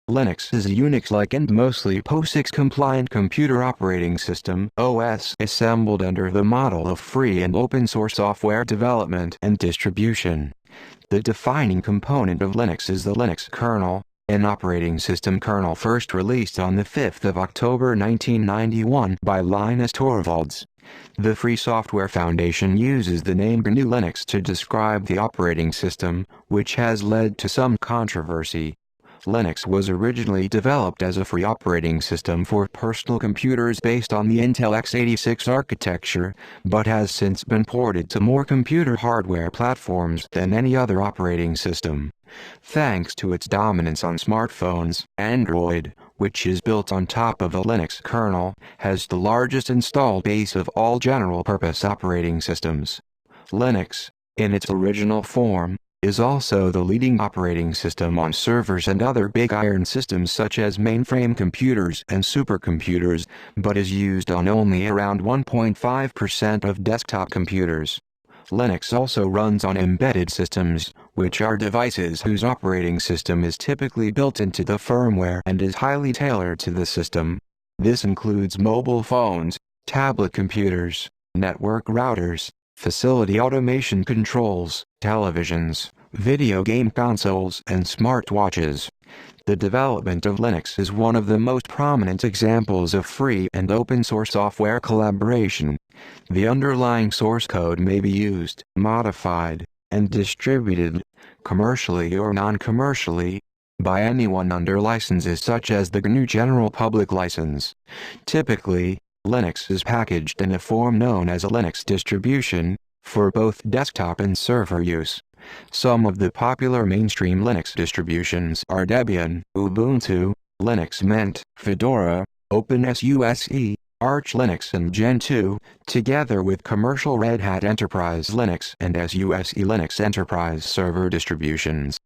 Linux is a Unix-like and mostly POSIX-compliant computer operating system (OS) assembled under the model of free and open-source software development and distribution. The defining component of Linux is the Linux kernel, an operating system kernel first released on the 5th of October 1991 by Linus Torvalds. The Free Software Foundation uses the name GNU Linux to describe the operating system, which has led to some controversy. Linux was originally developed as a free operating system for personal computers based on the Intel x86 architecture, but has since been ported to more computer hardware platforms than any other operating system. Thanks to its dominance on smartphones, Android, which is built on top of the Linux kernel, has the largest installed base of all general-purpose operating systems. Linux, in its original form, is also the leading operating system on servers and other big iron systems such as mainframe computers and supercomputers, but is used on only around 1.5% of desktop computers. Linux also runs on embedded systems, which are devices whose operating system is typically built into the firmware and is highly tailored to the system. This includes mobile phones, tablet computers, network routers, facility automation controls, televisions, video game consoles, and smartwatches. The development of Linux is one of the most prominent examples of free and open-source software collaboration. The underlying source code may be used, modified, and distributed, commercially or non-commercially, by anyone under licenses such as the GNU General Public License. Typically, Linux is packaged in a form known as a Linux distribution, for both desktop and server use. Some of the popular mainstream Linux distributions are Debian, Ubuntu, Linux Mint, Fedora, OpenSUSE, Arch Linux and Gentoo, together with commercial Red Hat Enterprise Linux and SUSE Linux Enterprise server distributions.